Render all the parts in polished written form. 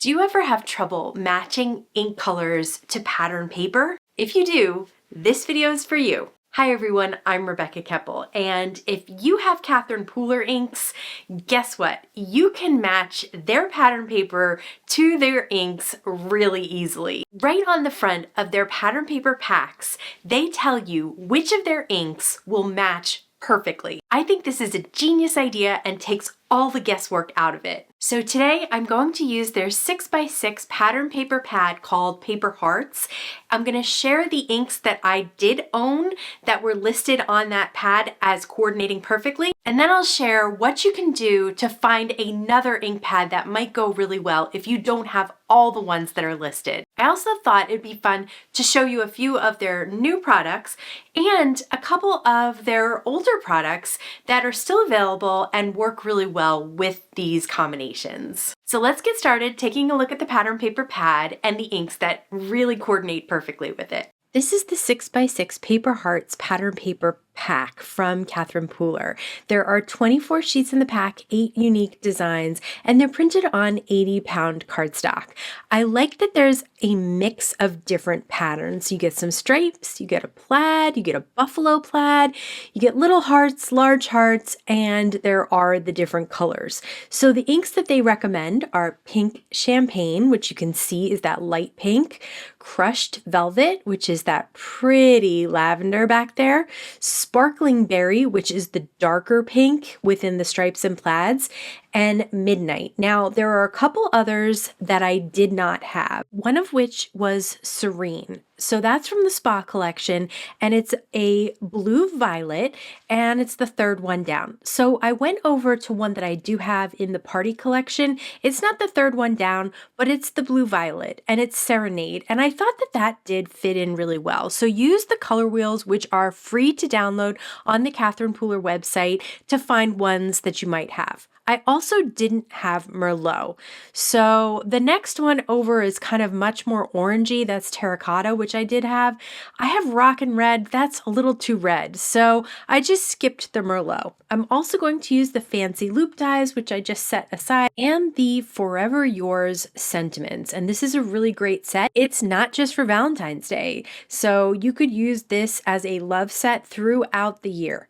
Do you ever have trouble matching ink colors to pattern paper? If you do, this video is for you. Hi everyone, I'm Rebecca Keppel, and if you have Catherine Pooler inks, guess what? You can match their pattern paper to their inks really easily. Right on the front of their pattern paper packs, they tell you which of their inks will match perfectly. I think this is a genius idea and takes all the guesswork out of it. So today I'm going to use their 6x6 pattern paper pad called Paper Hearts. I'm going to share the inks that I did own that were listed on that pad as coordinating perfectly. And then I'll share what you can do to find another ink pad that might go really well if you don't have all the ones that are listed. I also thought it'd be fun to show you a few of their new products and a couple of their older products that are still available and work really well with these combinations. So let's get started taking a look at the pattern paper pad and the inks that really coordinate perfectly with it. This is the 6x6 Paper Hearts pattern paper pack from Catherine Pooler. There are 24 sheets in the pack, 8 unique designs, and they're printed on 80-pound cardstock. I like that there's a mix of different patterns. You get some stripes, you get a plaid, you get a buffalo plaid, you get little hearts, large hearts, and there are the different colors. So the inks that they recommend are pink champagne, which you can see is that light pink, crushed velvet, which is that pretty lavender back there, sparkling berry, which is the darker pink within the stripes and plaids, and midnight. Now, there are a couple others that I did not have, one of which was Serene. So that's from the Spa collection, and it's a blue violet, and it's the third one down. So I went over to one that I do have in the party collection. It's not the third one down, but it's the blue violet, and it's Serenade. And I thought that that did fit in really well. So use the color wheels, which are free to download on the Catherine Pooler website to find ones that you might have. I also didn't have Merlot. So the next one over is kind of much more orangey. That's terracotta, which I did have. I have rock and red. That's a little too red. So I just skipped the Merlot. I'm also going to use the fancy loop dies, which I just set aside, and the Forever Yours sentiments. And this is a really great set. It's not just for Valentine's Day. So you could use this as a love set throughout the year.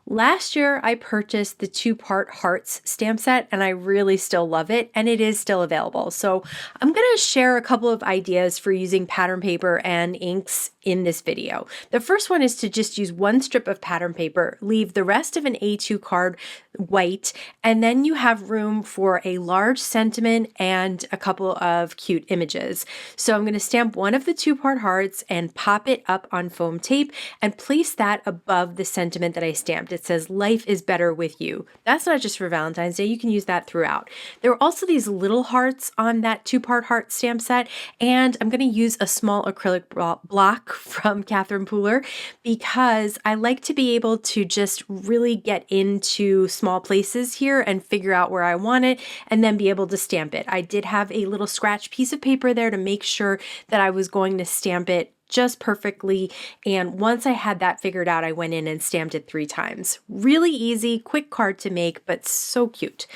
Last year, I purchased the 2-part Hearts stamp set, and I really still love it, and it is still available. So I'm going to share a couple of ideas for using pattern paper and inks in this video. The first one is to just use one strip of pattern paper, leave the rest of an A2 card white, and then you have room for a large sentiment and a couple of cute images. So I'm going to stamp one of the 2-part hearts and pop it up on foam tape and place that above the sentiment that I stamped. It says, "Life is better with you." That's not just for Valentine's Day. You can use that throughout. There are also these little hearts on that 2-part heart stamp set, and I'm going to use a small acrylic block from Catherine Pooler because I like to be able to just really get into small places here and figure out where I want it and then be able to stamp it. I did have a little scratch piece of paper there to make sure that I was going to stamp it just perfectly, and once I had that figured out, I went in and stamped it 3 times. Really easy, quick card to make, but so cute.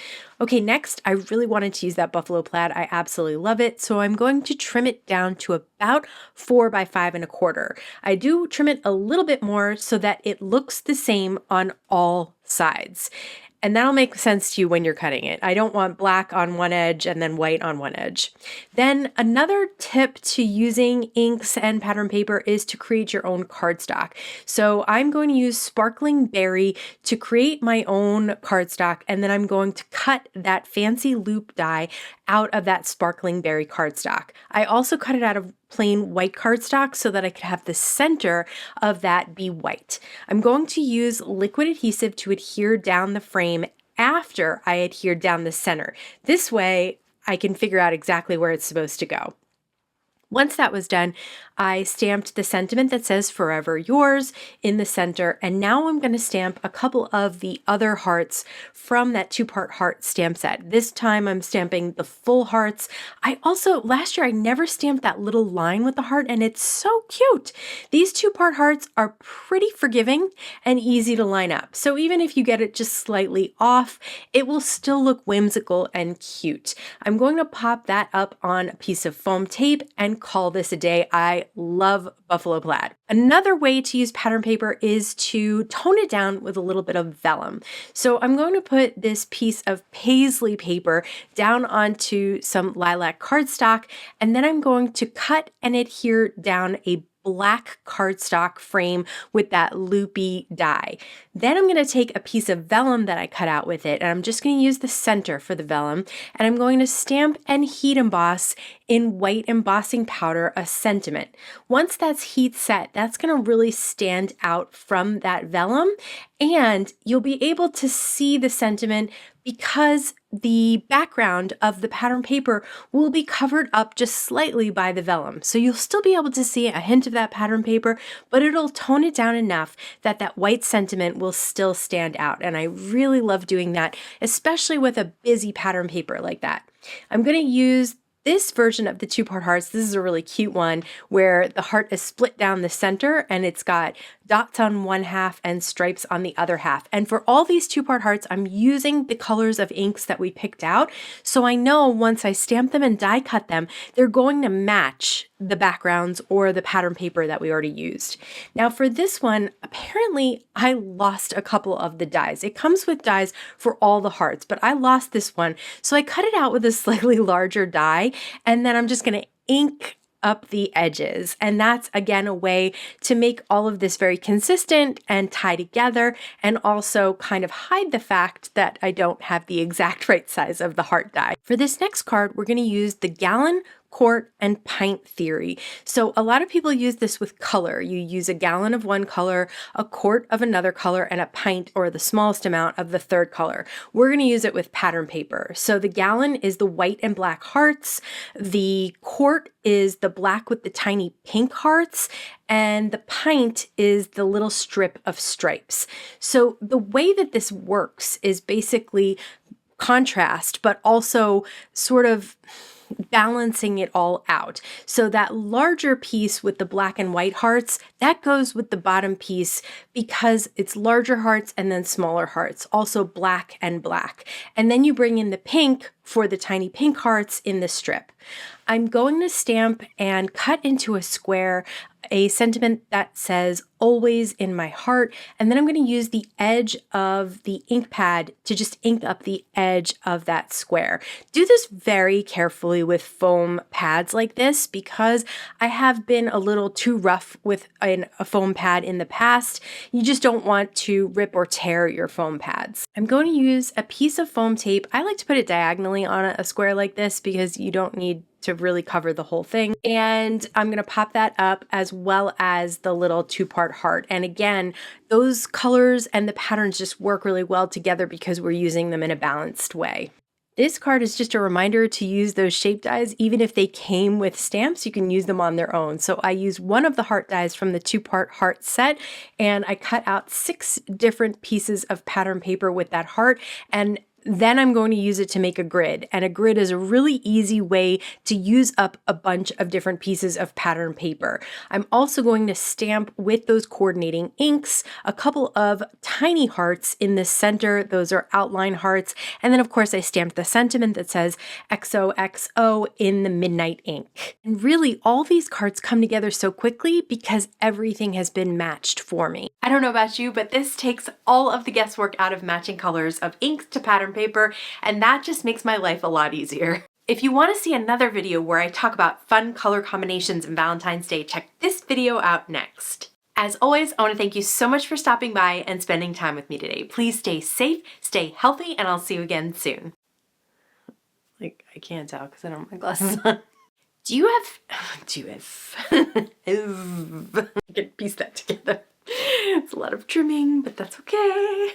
Okay, next, I really wanted to use that buffalo plaid. I absolutely love it, so I'm going to trim it down to about 4 by 5 1/4. I do trim it a little bit more so that it looks the same on all sides. And that'll make sense to you when you're cutting it. I don't want black on one edge and then white on one edge. Then another tip to using inks and pattern paper is to create your own cardstock. So I'm going to use sparkling berry to create my own cardstock, and then I'm going to cut that fancy loop die out of that sparkling berry cardstock. I also cut it out of plain white cardstock so that I could have the center of that be white. I'm going to use liquid adhesive to adhere down the frame after I adhere down the center. This way I can figure out exactly where it's supposed to go. Once that was done, I stamped the sentiment that says Forever Yours in the center, and now I'm going to stamp a couple of the other hearts from that 2-part heart stamp set. This time I'm stamping the full hearts. Last year I never stamped that little line with the heart, and it's so cute. These 2-part hearts are pretty forgiving and easy to line up. So even if you get it just slightly off, it will still look whimsical and cute. I'm going to pop that up on a piece of foam tape and call this a day. I love buffalo plaid. Another way to use pattern paper is to tone it down with a little bit of vellum. So I'm going to put this piece of paisley paper down onto some lilac cardstock, and then I'm going to cut and adhere down a black cardstock frame with that loopy die. Then I'm going to take a piece of vellum that I cut out with it, and I'm just going to use the center for the vellum, and I'm going to stamp and heat emboss in white embossing powder a sentiment. Once that's heat set, that's going to really stand out from that vellum, and you'll be able to see the sentiment because the background of the pattern paper will be covered up just slightly by the vellum. So you'll still be able to see a hint of that pattern paper, but it'll tone it down enough that that white sentiment will still stand out. And I really love doing that, especially with a busy pattern paper like that. I'm going to use this version of the 2-part hearts. This is a really cute one where the heart is split down the center and it's got dots on one half and stripes on the other half. And for all these 2-part hearts, I'm using the colors of inks that we picked out. So I know once I stamp them and die cut them, they're going to match the backgrounds or the pattern paper that we already used. Now for this one, apparently I lost a couple of the dies. It comes with dies for all the hearts, but I lost this one. So I cut it out with a slightly larger die, and then I'm just going to ink up the edges. And that's again a way to make all of this very consistent and tie together, and also kind of hide the fact that I don't have the exact right size of the heart die. For this next card, we're going to use the gallon, quart, and pint theory. So a lot of people use this with color. You use a gallon of one color, a quart of another color, and a pint, or the smallest amount, of the third color. We're going to use it with pattern paper. So the gallon is the white and black hearts, the quart is the black with the tiny pink hearts, and the pint is the little strip of stripes. So the way that this works is basically contrast, but also sort of balancing it all out. So that larger piece with the black and white hearts, that goes with the bottom piece because it's larger hearts and then smaller hearts, also black and black. And then you bring in the pink for the tiny pink hearts in the strip. I'm going to stamp and cut into a square a sentiment that says always in my heart, and then I'm going to use the edge of the ink pad to just ink up the edge of that square. Do this very carefully with foam pads like this because I have been a little too rough with a foam pad in the past. You just don't want to rip or tear your foam pads. I'm going to use a piece of foam tape. I like to put it diagonally on a square like this because you don't need to really cover the whole thing. And I'm going to pop that up as well as the little 2-part heart. And again, those colors and the patterns just work really well together because we're using them in a balanced way. This card is just a reminder to use those shape dies. Even if they came with stamps, you can use them on their own. So I use one of the heart dies from the 2-part heart set, and I cut out 6 different pieces of pattern paper with that heart, and then I'm going to use it to make a grid. And a grid is a really easy way to use up a bunch of different pieces of pattern paper. I'm also going to stamp with those coordinating inks a couple of tiny hearts in the center. Those are outline hearts. And then of course I stamped the sentiment that says XOXO in the midnight ink. And really all these cards come together so quickly because everything has been matched for me. I don't know about you, but this takes all of the guesswork out of matching colors of inks to pattern paper, and that just makes my life a lot easier. If you want to see another video where I talk about fun color combinations in Valentine's Day, check this video out next. As always, I want to thank you so much for stopping by and spending time with me today. Please stay safe, stay healthy, and I'll see you again soon. Like, I can't tell because I don't have my glasses on. Do you have, I can piece that together. It's a lot of trimming, but that's okay.